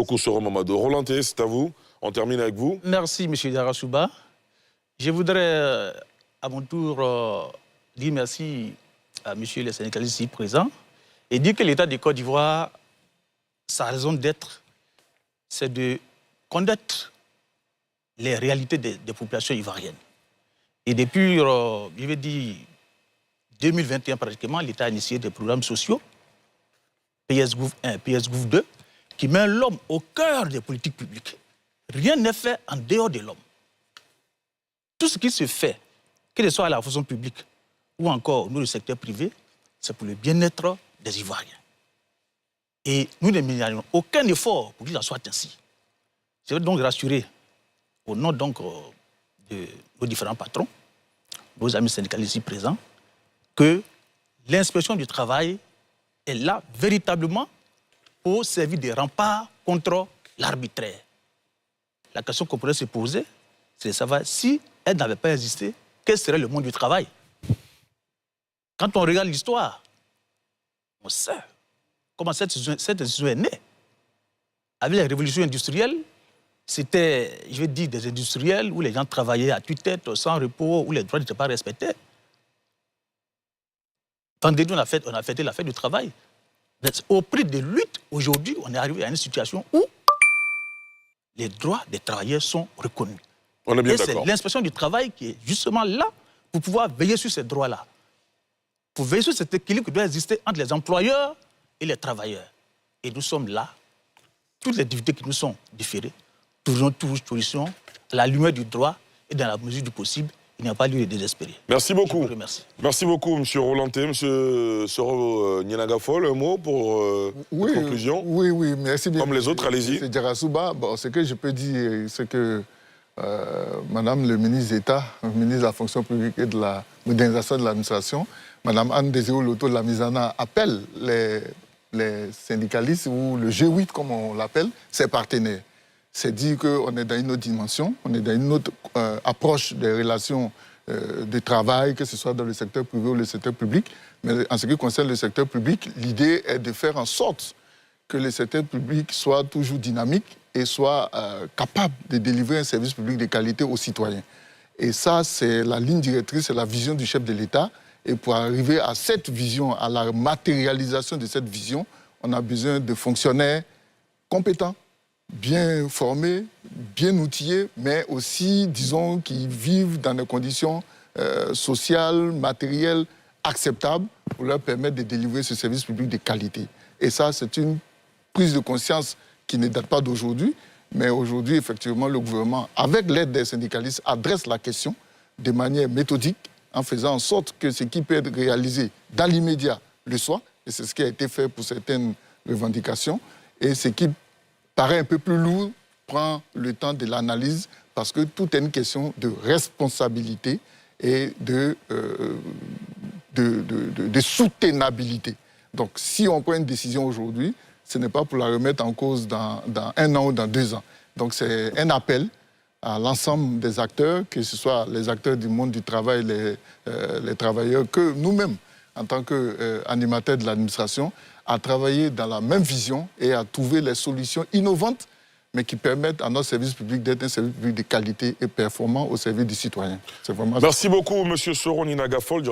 Beaucoup Soro Mamadou. Roland T, c'est à vous. On termine avec vous. Merci, M. Darasouba. Je voudrais, à mon tour, dire merci à M. le syndicaliste ici présent et dire que l'État de Côte d'Ivoire, sa raison d'être, c'est de connaître les réalités des populations ivoiriennes. Et depuis, je vais dire, 2021 pratiquement, l'État a initié des programmes sociaux, PSGouv 1, PSGouv 2, qui met l'homme au cœur des politiques publiques. Rien n'est fait en dehors de l'homme. Tout ce qui se fait, que ce soit à la fonction publique ou encore dans le secteur privé, c'est pour le bien-être des Ivoiriens. Et nous ne menons aucun effort pour qu'il en soit ainsi. Je veux donc rassurer, au nom donc de nos différents patrons, nos amis syndicalistes ici présents, que l'inspection du travail est là véritablement pour servir de rempart contre l'arbitraire. La question qu'on pourrait se poser, c'est de savoir si elle n'avait pas existé, quel serait le monde du travail? Quand on regarde l'histoire, on sait comment cette décision est née. Avec la révolution industrielle, c'était, je vais dire, des industriels où les gens travaillaient à tue-tête, sans repos, où les droits n'étaient pas respectés. Vendredi, on a fêté la fête du travail. Mais au prix de lutte, aujourd'hui, on est arrivé à une situation où les droits des travailleurs sont reconnus. On est bien et c'est d'accord. l'inspection du travail qui est justement là pour pouvoir veiller sur ces droits-là. Pour veiller sur cet équilibre qui doit exister entre les employeurs et les travailleurs. Et nous sommes là. Toutes les difficultés qui nous sont différées, toujours solution à la lumière du droit et dans la mesure du possible. Il n'y a pas lieu de désespérer. Merci beaucoup. Je vous remercie. Merci beaucoup, M. Roland T. M. Soro Nienagafol, un mot pour la conclusion? Oui, merci bien. Comme les autres, allez-y. M. Darasouba, bon, ce que je peux dire, c'est que Madame le ministre d'État, ministre de la fonction publique et de la modernisation de l'administration, Madame Anne Désiré Loto de la Misana, appelle les syndicalistes, ou le G8 comme on l'appelle, ses partenaires. C'est dire qu'on est dans une autre dimension, on est dans une autre approche des relations de travail, que ce soit dans le secteur privé ou le secteur public. Mais en ce qui concerne le secteur public, l'idée est de faire en sorte que le secteur public soit toujours dynamique et soit capable de délivrer un service public de qualité aux citoyens. Et ça, c'est la ligne directrice, c'est la vision du chef de l'État. Et pour arriver à cette vision, à la matérialisation de cette vision, on a besoin de fonctionnaires compétents, bien formés, bien outillés, mais aussi, disons, qui vivent dans des conditions sociales, matérielles acceptables pour leur permettre de délivrer ce service public de qualité. Et ça, c'est une prise de conscience qui ne date pas d'aujourd'hui, mais aujourd'hui, effectivement, le gouvernement, avec l'aide des syndicalistes, adresse la question de manière méthodique, en faisant en sorte que ce qui peut être réalisé dans l'immédiat le soit, et c'est ce qui a été fait pour certaines revendications, et ce qui paraît un peu plus lourd prend le temps de l'analyse, parce que tout est une question de responsabilité et de soutenabilité. Donc si on prend une décision aujourd'hui, ce n'est pas pour la remettre en cause dans 1 an ou dans 2 ans. Donc c'est un appel à l'ensemble des acteurs, que ce soit les acteurs du monde du travail, les travailleurs, que nous-mêmes, en tant qu'animateurs de l'administration, à travailler dans la même vision et à trouver les solutions innovantes, mais qui permettent à notre service public d'être un service public de qualité et performant au service des citoyens. C'est vraiment... Merci beaucoup, M. Soro Nienagafol.